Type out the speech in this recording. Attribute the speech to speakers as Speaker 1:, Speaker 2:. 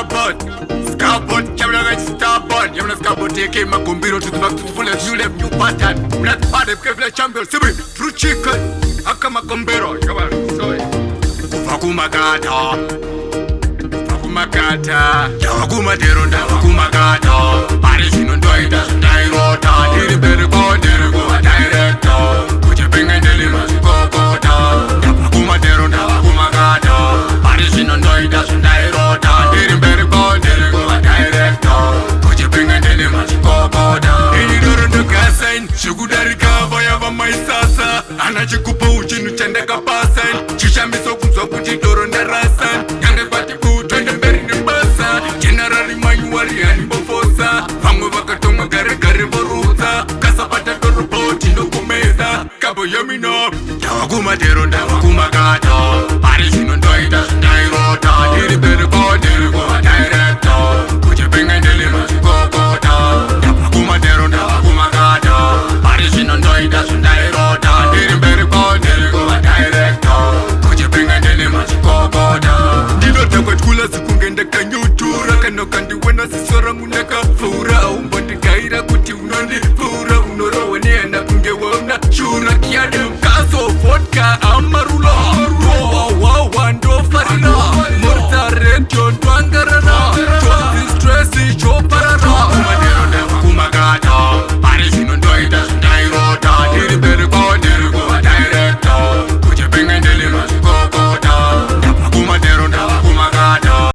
Speaker 1: Scabo T. Scabo T, I'm like Starboard. You're not Scabo T, came my computer to the back to full of new left, new pattern. I'm not part of the champion, Sibi, true chicken. I come a combero, come on, sorry. Makata, makata, Yawaguma deronda, makata. Paris in Doida, Nairota, Diribergo, Dirigo, director. Put your finger in the limas, go down. Yawaguma deronda, makata. Paris in Doida, Nairota, Diribergo, Dirigo, director. Put your finger in the limas, go down. Any Dorunda Gassin, Shugudarika, Voyava, my sasa, Anachikupo, Chendaka Passan, Chishamiso Kuti Doronda Rasan, Yanga Batiku, Tendaberi Basa, Generally Manuari and Bofosa, Famuvakatonga Gare Boruta, Casapata Report, no Kumeza, Cabo Yamino, Yawaguma Deronda, Makata.